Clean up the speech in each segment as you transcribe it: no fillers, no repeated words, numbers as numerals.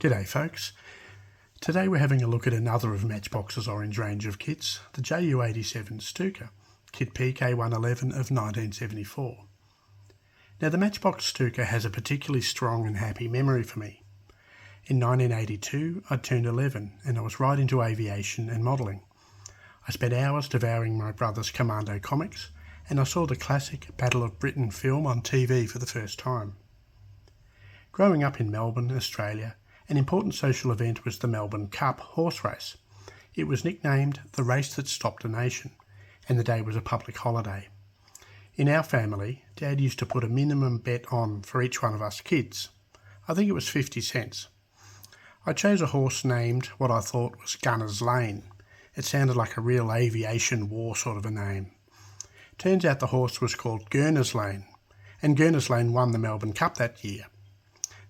G'day folks. Today we're having a look at another of Matchbox's orange range of kits, the Ju.87 Stuka, kit PK111 of 1974. Now the Matchbox Stuka has a particularly strong and happy memory for me. In 1982 I turned 11 and I was right into aviation and modelling. I spent hours devouring my brother's Commando comics and I saw the classic Battle of Britain film on TV for the first time. Growing up in Melbourne, Australia, an important social event was the Melbourne Cup horse race. It was nicknamed the race that stopped a nation, and the day was a public holiday. In our family, Dad used to put a minimum bet on for each one of us kids. I think it was 50 cents. I chose a horse named what I thought was Gunner's Lane. It sounded like a real aviation war sort of a name. Turns out the horse was called Gurner's Lane, and Gurner's Lane won the Melbourne Cup that year.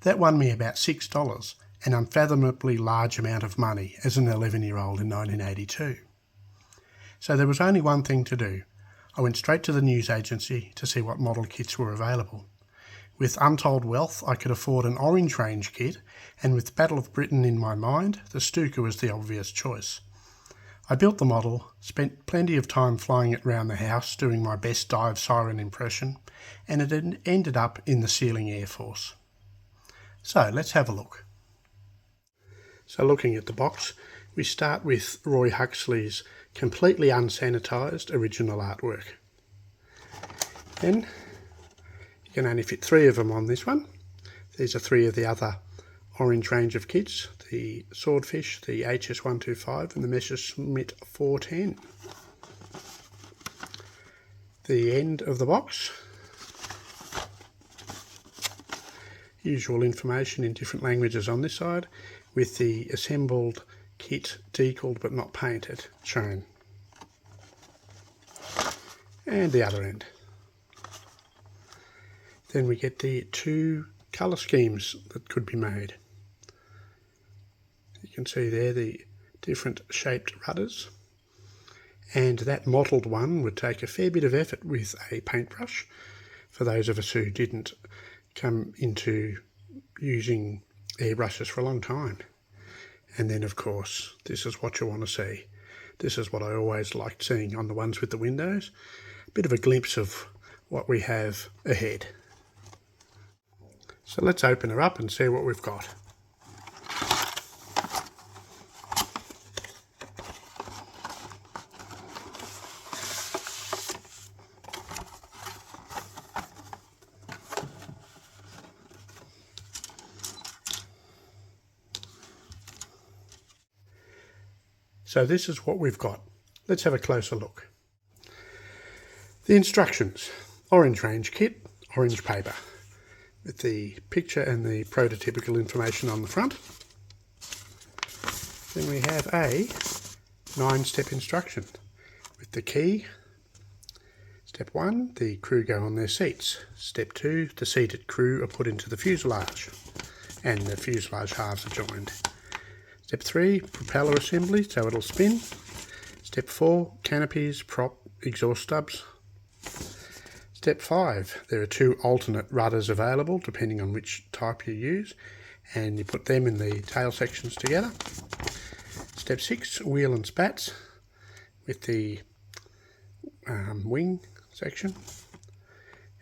That won me about $6, an unfathomably large amount of money as an 11-year-old in 1982. So there was only one thing to do. I went straight to the news agency to see what model kits were available. With untold wealth, I could afford an orange range kit, and with Battle of Britain in my mind, the Stuka was the obvious choice. I built the model, spent plenty of time flying it around the house doing my best dive siren impression, and it ended up in the Sealing Air Force. So let's have a look. So looking at the box, we start with Roy Huxley's completely unsanitised original artwork. Then you can only fit 3 of them on this one. These are 3 of the other orange range of kits, the Swordfish, the HS125 and the Messerschmitt 410. The end of the box, usual information in different languages on this side, with the assembled kit decaled but not painted shown. And the other end. Then we get the 2 colour schemes that could be made. You can see there the different shaped rudders, and that mottled one would take a fair bit of effort with a paintbrush for those of us who didn't come into using airbrushes for a long time. And then of course this is what you want to see. This is what I always liked seeing on the ones with the windows. A bit of a glimpse of what we have ahead. So let's open her up and see what we've got. So this is what we've got. Let's have a closer look. The instructions. Orange range kit, orange paper, with the picture and the prototypical information on the front. Then we have a 9-step instruction with the key. Step 1, the crew go on their seats. Step 2, the seated crew are put into the fuselage and the fuselage halves are joined. Step 3, propeller assembly, so it'll spin. Step 4, canopies, prop, exhaust stubs. Step 5, there are 2 alternate rudders available depending on which type you use, and you put them in the tail sections together. Step 6, wheel and spats with the wing section.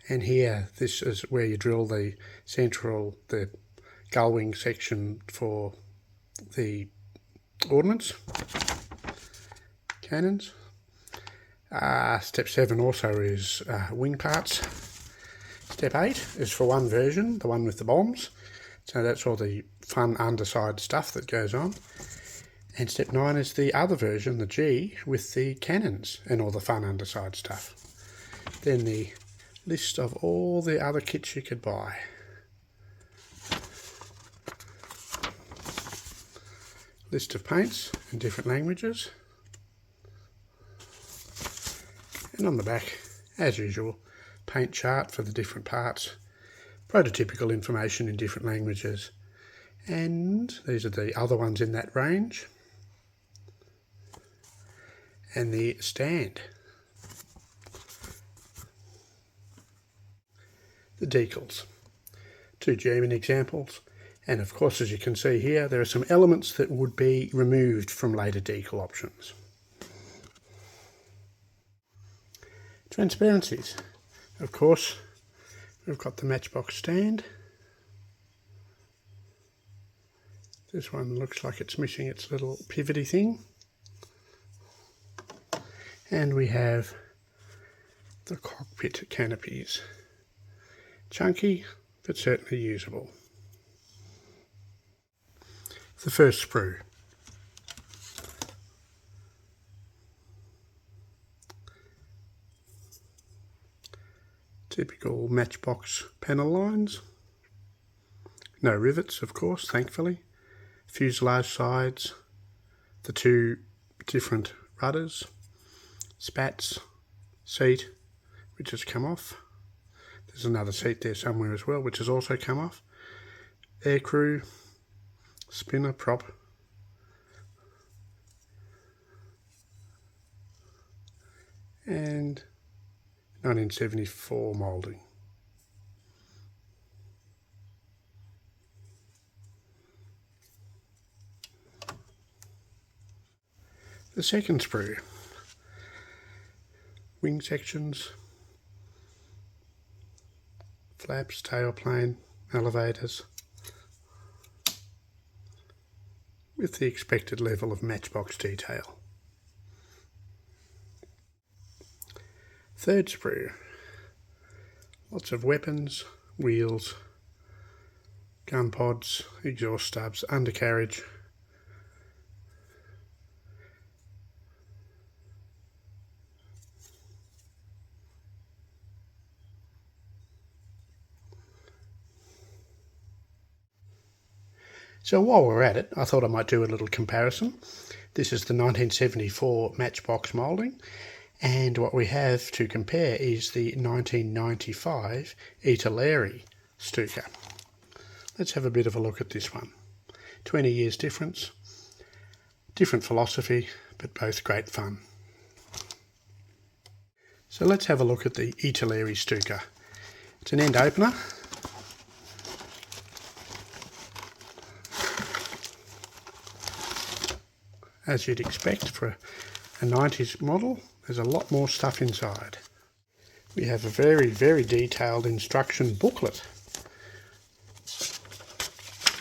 And here, this is where you drill the gull wing section for the ordnance cannons. Step 7 also is wing parts. Step 8 is for one version, the one with the bombs, so that's all the fun underside stuff that goes on. And step 9 is the other version, the G, with the cannons and all the fun underside stuff. Then the list of all the other kits you could buy. List of paints in different languages, and on the back, as usual, paint chart for the different parts, prototypical information in different languages, and these are the other ones in that range, and the stand. The decals, 2 German examples, And of course, as you can see here, there are some elements that would be removed from later decal options. Transparencies. Of course, we've got the Matchbox stand. This one looks like it's missing its little pivoty thing. And we have the cockpit canopies. Chunky, but certainly usable. The first sprue. Typical Matchbox panel lines. No rivets, of course, thankfully. Fuselage sides. The two different rudders. Spats. Seat, which has come off. There's another seat there somewhere as well, which has also come off. Aircrew. Spinner prop. And 1974 moulding. The second sprue. Wing sections, flaps, tailplane, elevators, with the expected level of Matchbox detail. Third sprue. Lots of weapons, wheels, gun pods, exhaust stubs, undercarriage. So while we're at it, I thought I might do a little comparison. This is the 1974 Matchbox moulding, and what we have to compare is the 1995 Italeri Stuka. Let's have a bit of a look at this one. 20 years difference, different philosophy, but both great fun. So let's have a look at the Italeri Stuka. It's an end opener. As you'd expect for a 90s model, there's a lot more stuff inside. We have a very, very detailed instruction booklet.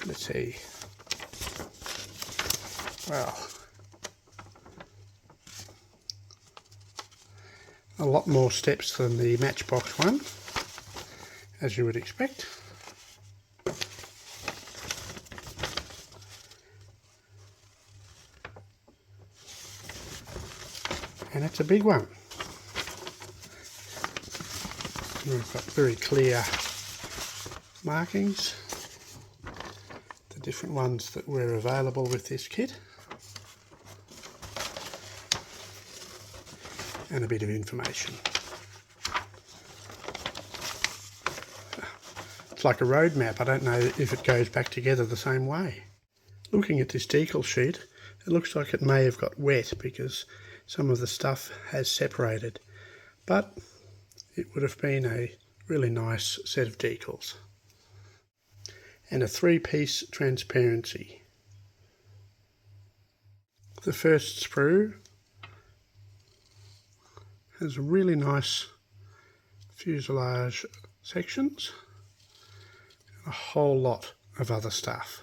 Let's see. Well, a lot more steps than the Matchbox one, as you would expect. And it's a big one. We've got very clear markings, the different ones that were available with this kit, and a bit of information. It's like a road map. I don't know if it goes back together the same way. Looking at this decal sheet, it looks like it may have got wet because some of the stuff has separated, but it would have been a really nice set of decals. And a 3-piece transparency. The first sprue has really nice fuselage sections and a whole lot of other stuff.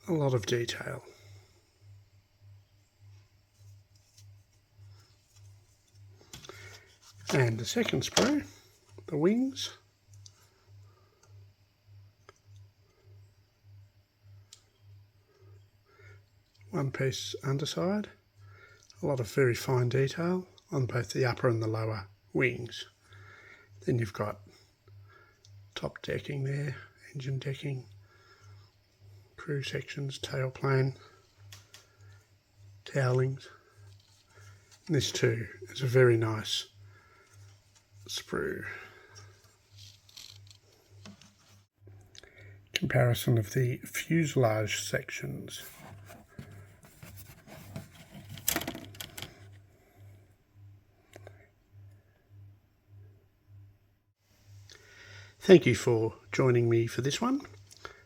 A lot of detail. And the second sprue, the wings. One piece underside. A lot of very fine detail on both the upper and the lower wings. Then you've got top decking there, engine decking, crew sections, tailplane, towlings. And this too is a very nice sprue. Comparison of the fuselage sections. Thank you for joining me for this one.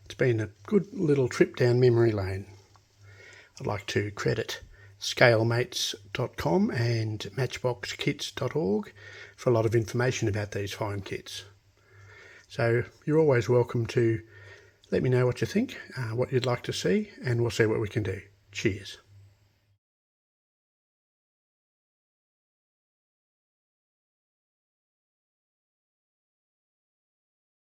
It's been a good little trip down memory lane. I'd like to credit scalemates.com and matchboxkits.org for a lot of information about these fine kits. So you're always welcome to let me know what you think, what you'd like to see, and we'll see what we can do. Cheers.